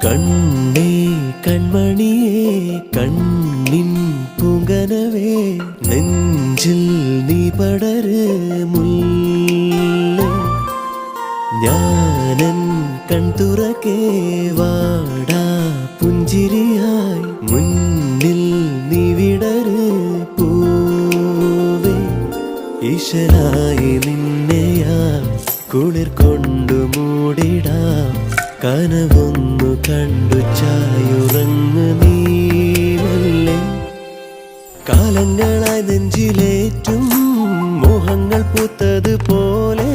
കണ്ണേ കൺമണിയേ കണ്ണിൻ പൂങ്കനവേ നെഞ്ചിൽ നീ പടര് മുല്ലേ ഞാനൻ കൺതുറക്കേ വാടാ പുഞ്ചിരിയായി മുന്നിൽ നീ വിടര് പൂവേ ഈശനായി നിന്നെയാ കുളിർ കൊണ്ടു മൂടിടാം കനവൊന്നു കണ്ടു ചായുറങ്ങു നീവല്ലേ കാലങ്ങളായി നെഞ്ചിലേറ്റും മോഹങ്ങൾ പൂത്തതുപോലെ